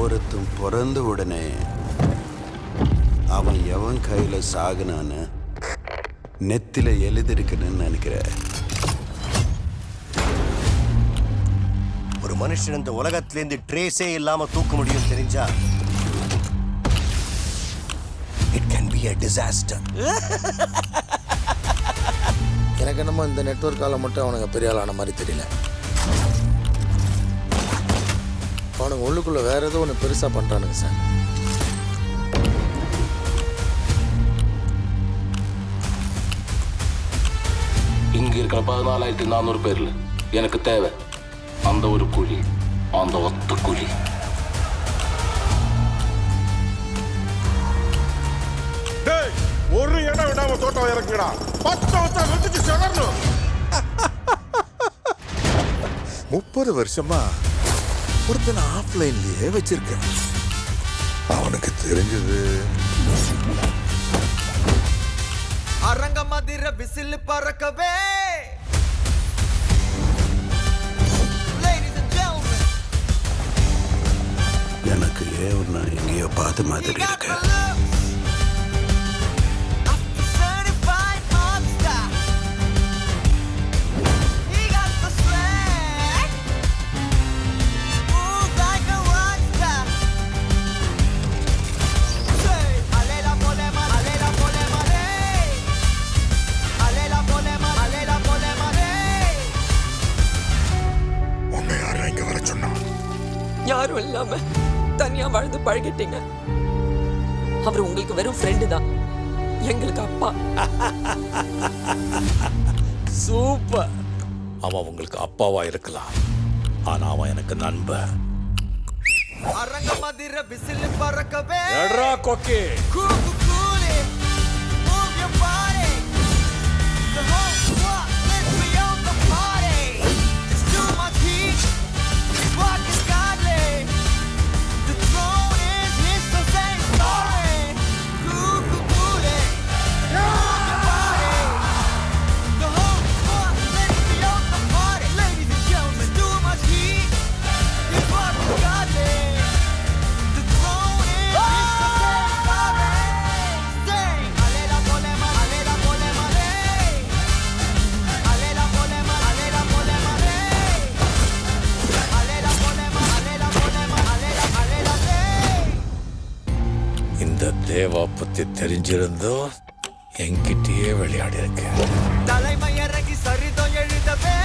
ஒருத்தன் பிறந்த உடனே அவன் எவன் கையில சாகுனான்னு நெத்தில எழுதிருக்குன்னு நினைக்கிறேன். ஒரு மனுஷன் இந்த உலகத்திலேருந்து ட்ரேஸே இல்லாம தூக்க முடியும் தெரிஞ்சா it can be a disaster. எனக்கு என்னமோ இந்த நெட்வொர்க்கால மட்டும் அவனுங்க பெரிய ஆளான மாதிரி தெரியல. அவனுங்க உள்ளுக்குள்ள வேற ஏதோ ஒன்று பெருசா பண்றானுங்க சார். இங்க இருக்கிற 14,400 பேர்ல எனக்கு தேவை அந்த ஒரு குழி, அந்த ஒத்த குழி. ஒரு இடம் விடாம தோட்டம் இறக்குடா. 10 வருஷம் வெந்துச்சு செலறணும். 30 வருஷமா ஒருத்தனை ஆஃப்லைன்லயே வச்சிருக்கேன். அவனுக்கு தெரிஞ்சது அரங்க மதிர விசில் பறக்கவே. எனக்கு ஏன்னா எங்கேயோ பார்த்த மாதிரி இருக்கு. யாரும் இல்லாம தனியா வாழ்ந்து பழகிட்டீங்க. அவர் உங்களுக்கு வெறும் ஃப்ரெண்டு தான், எங்களுக்கு அப்பா. சூப்பர். அவன் உங்களுக்கு அப்பாவா இருக்கலாம், ஆனா அவன் எனக்கு நண்பன். அரங்க மதிர விசில் பறக்கவே. எட்ரா கொக்கி. கூகு கூலி. Move your body. The whole squad, let's be on the party. It's too much heat. It's fucking godly. The throne is his, so say sorry. கூகு கூலி. Move your body. The whole squad, let's be on the party. Ladies and gentlemen, too much heat. It's fucking godly. The throne is his, so say sorry. Say, alela polema, alela polema, hey. Alela polema, alela polema, hey. Alela polema, alela polema, alela hey. இந்த தேவா பத்தி தெரிஞ்சிருந்தோ என்கிட்டயே விளையாடி இருக்க. தலைமை இறங்கி சரிதம் எழுதவே.